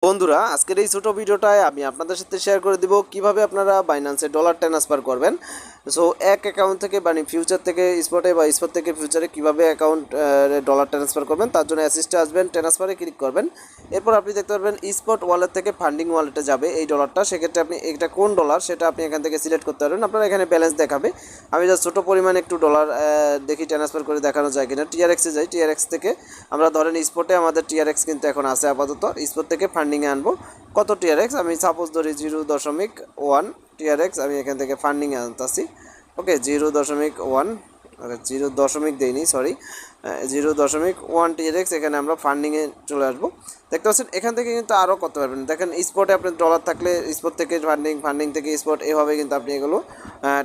বন্ধুরা, আজকের এই ছোট ভিডিওটায় আমি আপনাদের সাথে শেয়ার করে দিব কিভাবে আপনারা বাইন্যান্সে ডলার ট্রান্সফার করবেন। সো এক অ্যাকাউন্ট থেকে মানে ফিউচার থেকে স্পটে বা স্পট থেকে ফিউচারে কিভাবে অ্যাকাউন্ট ডলার ট্রান্সফার করবেন, তার জন্য অ্যাসিস্টে আসবেন, ট্রান্সফারে ক্লিক করবেন। এরপর আপনি দেখতে পারবেন স্পট ওয়ালেট থেকে ফান্ডিং ওয়ালেটে যাবে এই ডলারটা। সেক্ষেত্রে আপনি এটা কোন ডলার সেটা আপনি এখান থেকে সিলেক্ট করতে পারবেন। আপনারা এখানে ব্যালেন্স দেখাবে। আমি জাস্ট ছোটো পরিমাণে একটু ডলার দেখি ট্রান্সফার করে দেখানো যায় কিনা। টিআরএক্সে যাই। টিআরএক্স থেকে আমরা ধরেন স্পটে আমাদের টিআরএক্স কিন্তু এখন আছে আপাতত। স্পট থেকে ফান্ডিংয়ে আনবো। কত টিআরএক্স আমি সাপোজ ধরি 0.1 টিআরএক্স আমি এখান থেকে ফান্ডিংয়ে আনতেছি। ওকে 0.1 জিরো দশমিক দেইনি, সরি, 0.1 টিআরএক্স এখানে আমরা ফান্ডিংয়ে চলে আসবো। দেখতে পাচ্ছেন এখান থেকে কিন্তু আরও করতে পারবেন। দেখেন স্পটে আপনার ডলার থাকলে স্পট থেকে ফান্ডিং থেকে স্পট, এভাবে কিন্তু আপনি এগুলো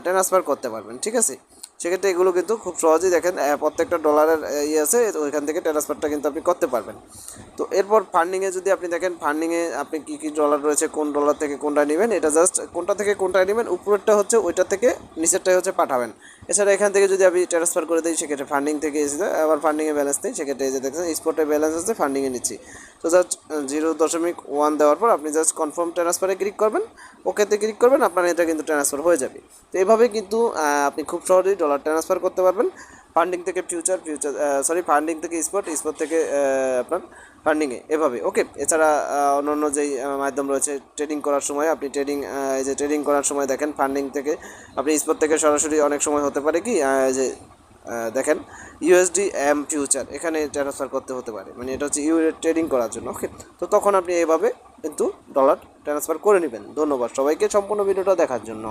ট্রান্সফার করতে পারবেন। ঠিক আছে, সেক্ষেত্রে এগুলো কিন্তু খুব সহজেই দেখেন প্রত্যেকটা ডলারের আছে, ওইখান থেকে ট্রান্সফারটা কিন্তু আপনি করতে পারবেন। তো এরপর ফান্ডিংয়ে যদি আপনি দেখেন ফান্ডিংয়ে আপনি কী কী ডলার রয়েছে, কোন ডলার থেকে কোনটা নেবেন, এটা জাস্ট কোনটা থেকে কোনটা নেবেন, উপরেরটা হচ্ছে ওইটা থেকে নিচেরটাই হচ্ছে পাঠাবেন। এছাড়া এখান থেকে যদি আমি ট্রান্সফার করে দিই সেক্ষেত্রে ফান্ডিং থেকে এসে আবার ফান্ডিংয়ে ব্যালেন্স নেই, সেক্ষেত্রে এই যে দেখছেন স্পটে ব্যালেন্স আছে, ফান্ডিংয়ে নিচ্ছি। তো জাস্ট 0.1 দেওয়ার পর আপনি জাস্ট কনফার্ম ট্রান্সফারে ক্লিক করবেন, ওকেতে ক্লিক করবেন, আপনার এটা কিন্তু ট্রান্সফার হয়ে যাবে। তো এইভাবে কিন্তু আপনি খুব সহজেই ডলার ট্রান্সফার করতে পারবেন ফান্ডিং থেকে ফান্ডিং থেকে স্পট থেকে আপনার ফান্ডিংয়ে, এভাবে। ওকে, এছাড়া অন্যান্য যেই মাধ্যম রয়েছে ট্রেডিং করার সময় আপনি এই যে ট্রেডিং করার সময় দেখেন ফান্ডিং থেকে আপনি স্পট থেকে সরাসরি অনেক সময় হতে পারে কি যে দেখেন ইউএসডি এম ফিউচার এখানে ট্রান্সফার করতে হতে পারে, মানে এটা হচ্ছে ট্রেডিং করার জন্য। ওকে, তো তখন আপনি এইভাবে কিন্তু ডলার ট্রান্সফার করে নেবেন। ধন্যবাদ সবাইকে সম্পূর্ণ ভিডিওটা দেখার জন্য।